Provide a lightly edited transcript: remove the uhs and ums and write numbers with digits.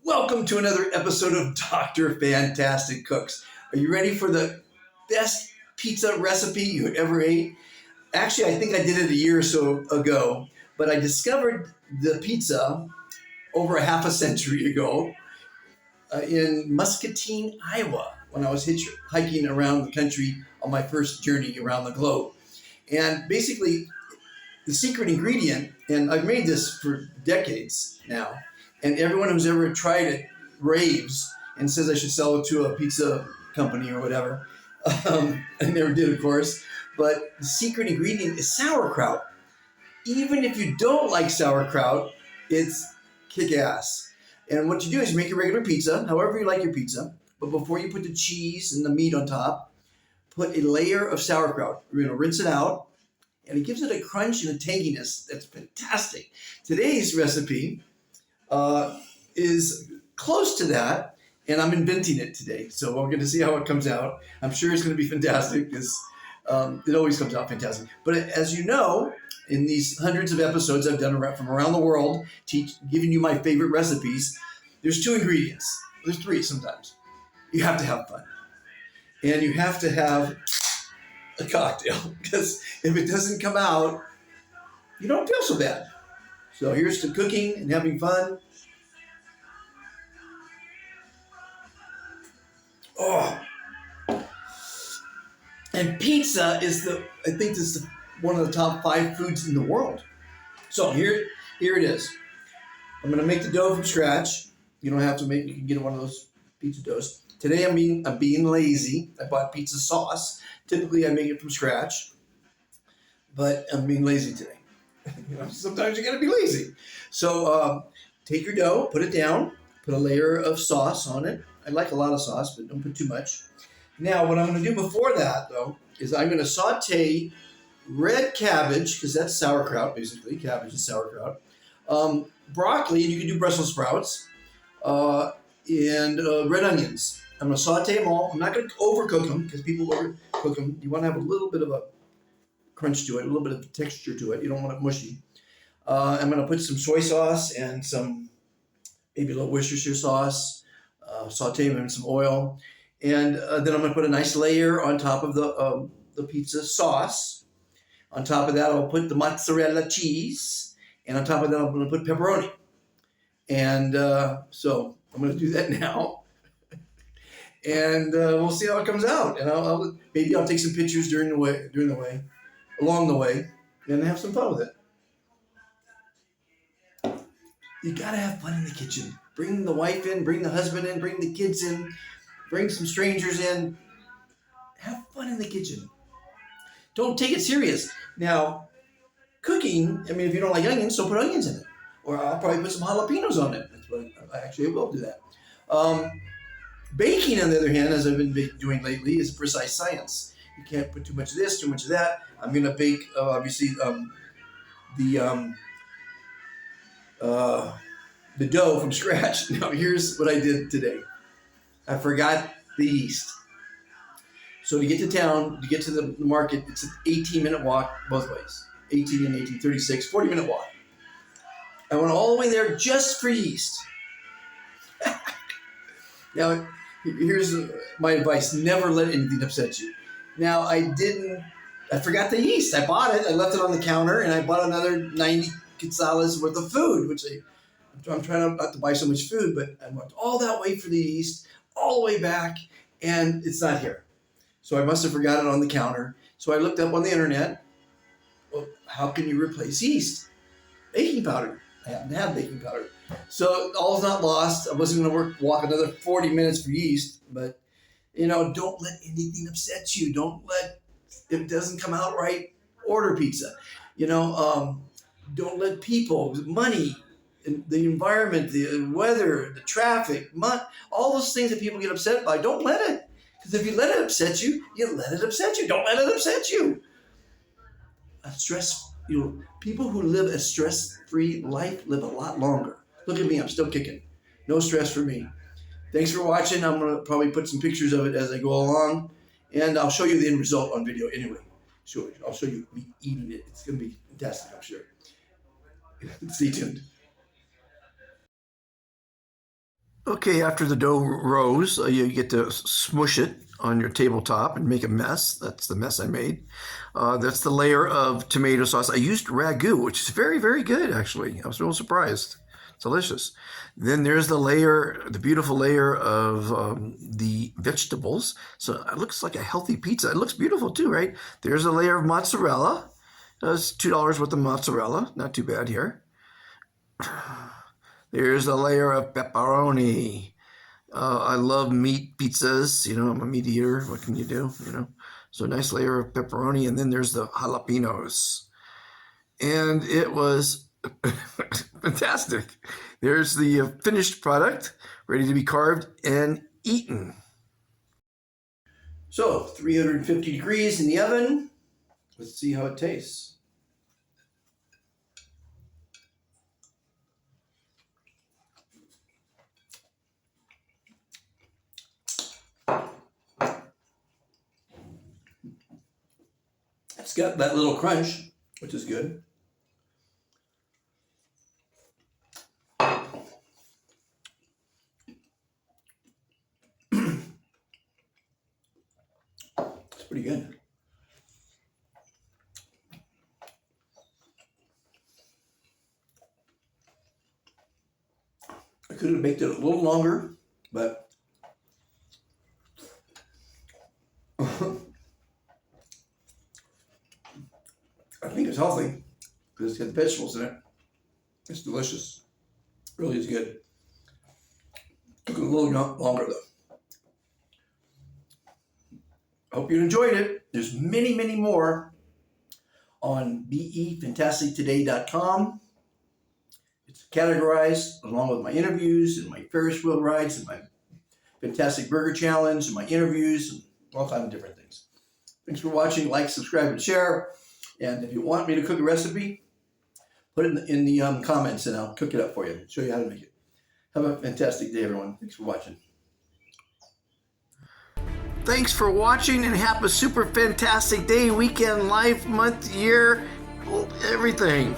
Welcome to another episode of Dr. Fantastic Cooks. Are you ready for the best pizza recipe you ever ate? Actually, I think I did it a year or so ago, but I discovered the pizza over a half a century ago in Muscatine, Iowa, when I was hiking around the country on my first journey around the globe. And basically, the secret ingredient, and I've made this for decades now, and everyone who's ever tried it raves and says I should sell it to a pizza company or whatever. I never did, of course. But the secret ingredient is sauerkraut. Even if you don't like sauerkraut, it's kick-ass. And what you do is you make your regular pizza, however you like your pizza, but before you put the cheese and the meat on top, put a layer of sauerkraut. You're going to rinse it out, and it gives it a crunch and a tanginess that's fantastic. Today's recipe is close to that, and I'm inventing it today. So we're going to see how it comes out. I'm sure it's going to be fantastic because it always comes out fantastic. But as you know, in these hundreds of episodes I've done from around the world, giving you my favorite recipes, there's two ingredients. There's three sometimes. You have to have fun. And you have to have a cocktail, because if it doesn't come out, you don't feel so bad. So here's to cooking and having fun. Oh, and pizza is I think this is one of the top 5 foods in the world. So here it is. I'm going to make the dough from scratch. You don't have to you can get one of those pizza doughs. Today I'm being lazy. I bought pizza sauce. Typically I make it from scratch, but I'm being lazy today. Sometimes you got to be lazy. So take your dough, put it down, put a layer of sauce on it. I like a lot of sauce, but don't put too much. Now, what I'm going to do before that, though, is I'm going to saute red cabbage, because that's sauerkraut, basically. Cabbage is sauerkraut. Broccoli, and you can do Brussels sprouts, and red onions. I'm going to saute them all. I'm not going to overcook them, because people overcook them. You want to have a little bit of a crunch to it, a little bit of texture to it. You don't want it mushy. I'm going to put some soy sauce and maybe a little Worcestershire sauce. Saute them in some oil. And then I'm going to put a nice layer on top of the pizza sauce. On top of that, I'll put the mozzarella cheese. And on top of that, I'm going to put pepperoni. And so I'm going to do that now. And we'll see how it comes out. And maybe I'll take some pictures along the way, and have some fun with it. You got to have fun in the kitchen. Bring the wife in, bring the husband in, bring the kids in, bring some strangers in. Have fun in the kitchen. Don't take it serious. Now, cooking, if you don't like onions, so put onions in it. Or I'll probably put some jalapenos on it. That's what I will do that. Baking, on the other hand, as I've been doing lately, is precise science. You can't put too much of this, too much of that. I'm going to bake, obviously, the dough from scratch. Now, here's what I did today. I forgot the yeast. So to get to town, to get to the market, it's an 18-minute walk both ways. 18 and 18, 36, 40-minute walk. I went all the way there just for yeast. Now, here's my advice. Never let anything upset you. Now, I forgot the yeast. I bought it. I left it on the counter, and I bought another 90 quetzales worth of food, which I'm trying not to buy so much food, but I went all that way for the yeast, all the way back, and it's not here. So I must have forgot it on the counter. So I looked up on the internet, well, how can you replace yeast? Baking powder. I happen to have baking powder. So all's not lost. I wasn't going to walk another 40 minutes for yeast, but, don't let anything upset you. If it doesn't come out right, order pizza. Don't let people, money, the environment, the weather, the traffic, all those things that people get upset by, don't let it. Because if you let it upset you, you let it upset you. Don't let it upset you. People who live a stress-free life live a lot longer. Look at me, I'm still kicking. No stress for me. Thanks for watching. I'm going to probably put some pictures of it as I go along. And I'll show you the end result on video anyway. Sure, I'll show you me eating it. It's going to be fantastic, I'm sure. Stay tuned. Okay, after the dough rose, you get to smush it on your tabletop and make a mess. That's the mess I made. That's the layer of tomato sauce. I used ragu, which is very, very good, actually. I was real surprised. Delicious. Then there's the layer, the beautiful layer of the vegetables. So it looks like a healthy pizza. It looks beautiful too, right? There's a layer of mozzarella. That's $2 worth of mozzarella. Not too bad here. There's a layer of pepperoni. I love meat pizzas. You know, I'm a meat eater. What can you do? You know, so a nice layer of pepperoni, and then there's the jalapenos, and it was fantastic. There's the finished product, ready to be carved and eaten. So 350 degrees in the oven. Let's see how it tastes. It's got that little crunch, which is good. It's pretty good. I could have baked it a little longer, but I think it's healthy because it's got the vegetables in it. It's delicious. Really is good. Took a little longer though. I hope you enjoyed it. There's many, many more on befantastictoday.com. It's categorized along with my interviews and my Ferris wheel rides and my Fantastic Burger Challenge and my interviews and all kinds of different things. Thanks for watching. Like, subscribe, and share. And if you want me to cook a recipe, put it in the comments and I'll cook it up for you. Show you how to make it. Have a fantastic day, everyone. Thanks for watching. Thanks for watching and have a super fantastic day, weekend, life, month, year, everything.